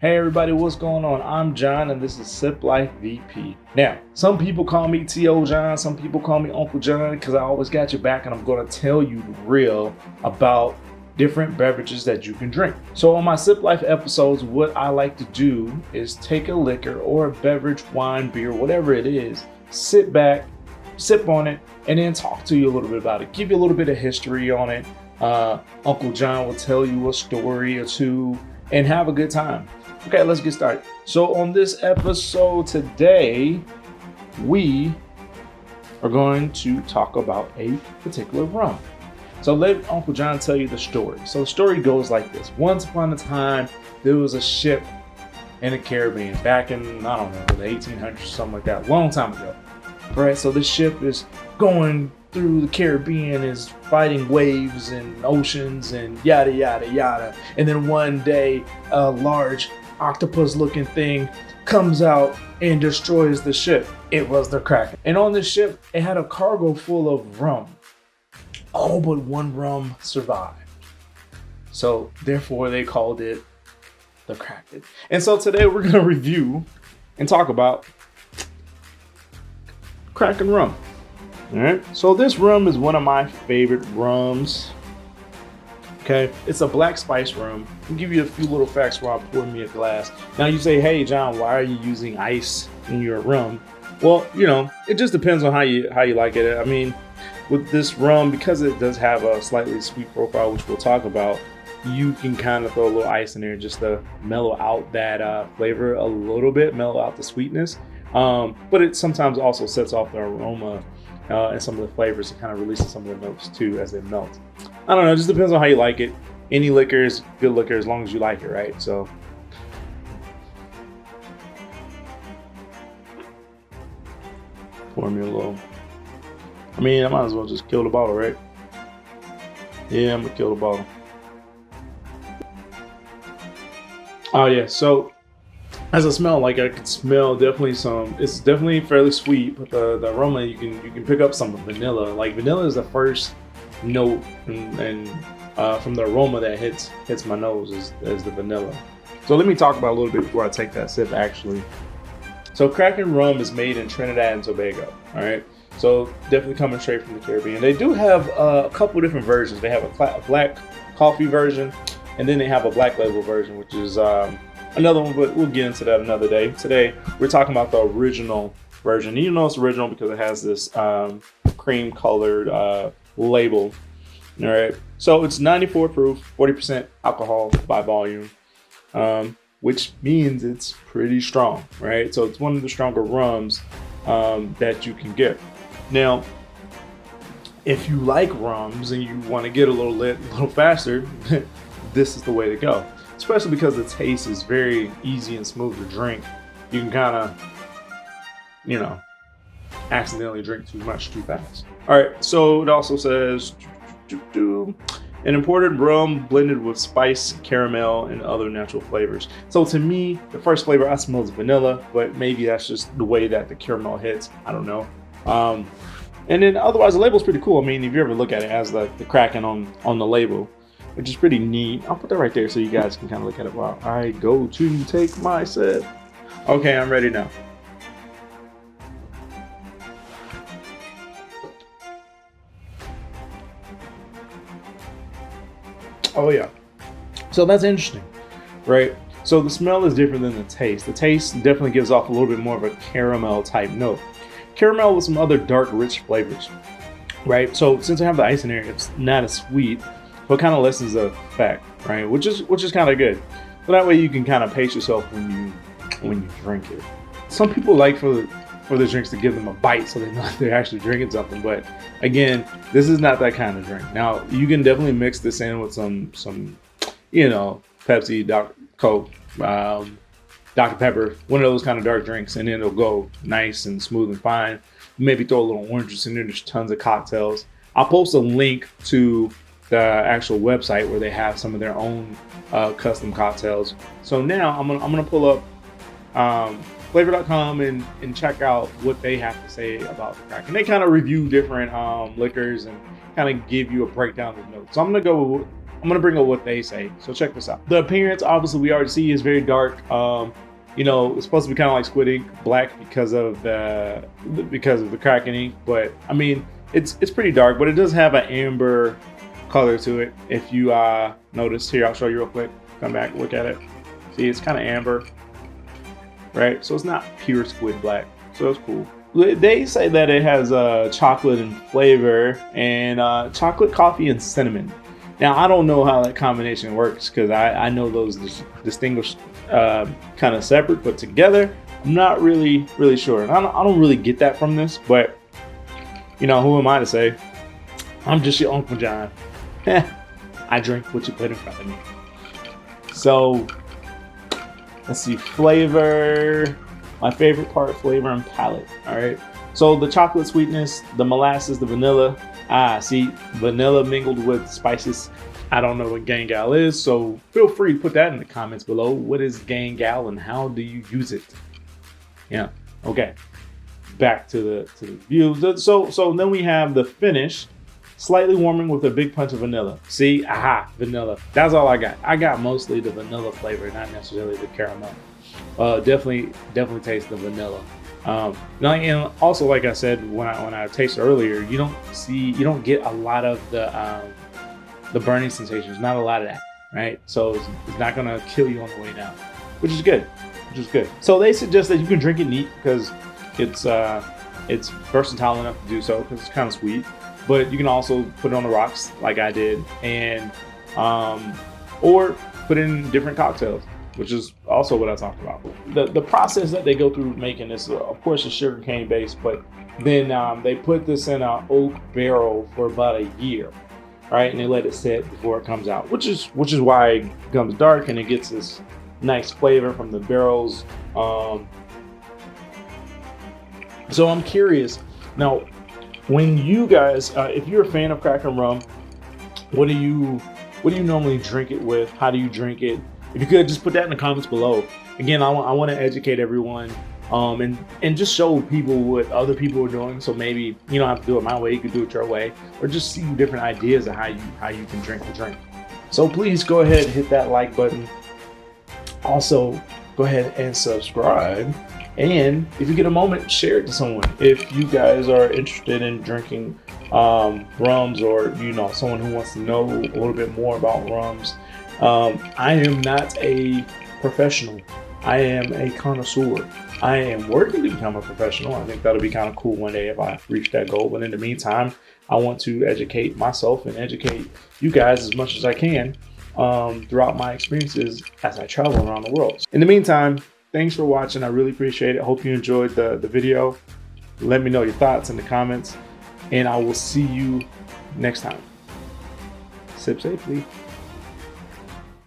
Hey everybody, what's going on? I'm John and this is Sipflyvp. Now, some people call me T.O. John, some people call me Uncle John because I always got your back and I'm going to tell you the real about different beverages that you can drink. So on my Siplife episodes, what I like to do is take a liquor or a beverage, wine, beer, whatever it is, sit back, sip on it, and then talk to you a little bit about it. Give you a little bit of history on it. Uncle John will tell you a story or two and have a good time. Okay, let's get started. So on this episode today, we are going to talk about a particular rum. So let Uncle John tell you the story. So the story goes like this. Once upon a time, there was a ship in the Caribbean back in, I don't know, the 1800s, something like that, a long time ago. All right, so this ship is going through the Caribbean, is fighting waves and oceans and yada, yada, yada. And then one day, a large octopus-looking thing comes out and destroys the ship. It was the Kracken. And on this ship, it had a cargo full of rum. Oh, but one rum survived. So therefore, they called it the Kracken. And so today we're gonna review and talk about krakenrum. All right, so this rum is one of my favorite rums. Okay, it's a black spice rum. I'll give you a few little facts while I pour me a glass. Now you say, hey John, why are you using ice in your rum? Well, you know, it just depends on how you like it. I mean, with this rum, because it does have a slightly sweet profile, which we'll talk about, you can kind of throw a little ice in there just to mellow out that flavor a little bit, mellow out the sweetness. But it sometimes also sets off the aroma and some of the flavors. It kind of releases some of the notes too as they melt. I don't know, it just depends on how you like it. Any liquor is good liquor as long as you like it, right? So pour me a little. I mean, I might as well just kill the bottle, right? Yeah, I'm gonna kill the bottle. Oh yeah, so as I smell, like I could smell definitely some. It's definitely fairly sweet, but the aroma you can pick up some vanilla. Like vanilla is the first note, and from the aroma that hits my nose is the vanilla. So let me talk about a little bit before I take that sip. Actually, so Kracken rum is made in Trinidad and Tobago. All right, so definitely coming straight from the Caribbean. They do have a couple different versions. They have a black coffee version, and then they have a black label version, which is another one, but we'll get into that another day. Today, we're talking about the original version. You know it's original because it has this cream colored label. All right. So it's 94 proof, 40% alcohol by volume, which means it's pretty strong, right? So it's one of the stronger rums that you can get. Now, if you like rums and you want to get a little lit a little faster, this is the way to go. Especially because the taste is very easy and smooth to drink. You can kind of, you know, accidentally drink too much too fast. All right, so it also says an imported rum blended with spice, caramel, and other natural flavors. So to me, the first flavor I smell is vanilla, but maybe that's just the way that the caramel hits. I don't know. And then otherwise, the label's pretty cool. I mean, if you ever look at it, it has the Kraken on the label, which is pretty neat. I'll put that right there so you guys can kind of look at it while I go to take my sip. Okay, I'm ready now. Oh yeah, so that's interesting, right? So the smell is different than the taste. The taste definitely gives off a little bit more of a caramel type note. Caramel with some other dark, rich flavors, right? So since I have the ice in there, it's not as sweet. So it kind of lessens the effect, right? Which is kind of good. So that way you can kind of pace yourself when you drink it. Some people like for the drinks to give them a bite so they know they're actually drinking something. But again, this is not that kind of drink. Now you can definitely mix this in with some you know, Pepsi, Coke, Dr. Pepper, one of those kind of dark drinks, and then it'll go nice and smooth and fine. Maybe throw a little orange juice in there. There's tons of cocktails. I'll post a link to the actual website where they have some of their own custom cocktails. So now I'm gonna pull up flavor.com and check out what they have to say about the Kraken. They kind of review different liquors and kind of give you a breakdown of notes. So I'm gonna go I'm gonna bring up what they say. So check this out. The appearance, obviously, we already see is very dark. You know, it's supposed to be kind of like squid ink, black because of the Kracken ink. But I mean, it's pretty dark, but it does have an amber color to it. If you notice here, I'll show you real quick. Come back, look at it. See, it's kind of amber, right? So it's not pure squid black. So it's cool. They say that it has chocolate and flavor and chocolate, coffee, and cinnamon. Now, I don't know how that combination works because I know those distinguished kind of separate, but together, I'm not really sure. And I don't really get that from this, but you know, who am I to say? I'm just your Uncle John. I drink what you put in front of me. So, let's see, flavor. My favorite part, flavor and palate. All right. So the chocolate sweetness, the molasses, the vanilla. See, vanilla mingled with spices. I don't know what Gangal is, so feel free to put that in the comments below. What is Gangal and how do you use it? Yeah. Okay. Back to the view. So then we have the finish, slightly warming with a big punch of vanilla. See, vanilla. That's all I got. I got mostly the vanilla flavor, not necessarily the caramel. Definitely taste the vanilla. And also, like I said when I tasted earlier, you don't get a lot of the burning sensations. Not a lot of that, right? So it's not gonna kill you on the way down, which is good. So they suggest that you can drink it neat because it's versatile enough to do so because it's kind of sweet. But you can also put it on the rocks like I did, and or put it in different cocktails, which is also what I talked about. The process that they go through making this, of course, is sugarcane based, but then they put this in an oak barrel for about a year, right? And they let it sit before it comes out, which is why it becomes dark and it gets this nice flavor from the barrels. So I'm curious now, when you guys, if you're a fan of krakenrum, what do you normally drink it with? How do you drink it? If you could just put that in the comments below. Again, I want to educate everyone, and just show people what other people are doing. So maybe you don't have to do it my way; you could do it your way, or just see different ideas of how you can drink the drink. So please go ahead and hit that like button. Also, go ahead and subscribe. And if you get a moment, share it to someone. If you guys are interested in drinking rums, or someone who wants to know a little bit more about rums. I am not a professional. I am a connoisseur. I am working to become a professional. I think that'll be kind of cool one day if I reach that goal. But in the meantime, I want to educate myself and educate you guys as much as I can throughout my experiences as I travel around the world. In the meantime, thanks for watching. I really appreciate it. Hope you enjoyed the video. Let me know your thoughts in the comments, and I will see you next time. Sip safely.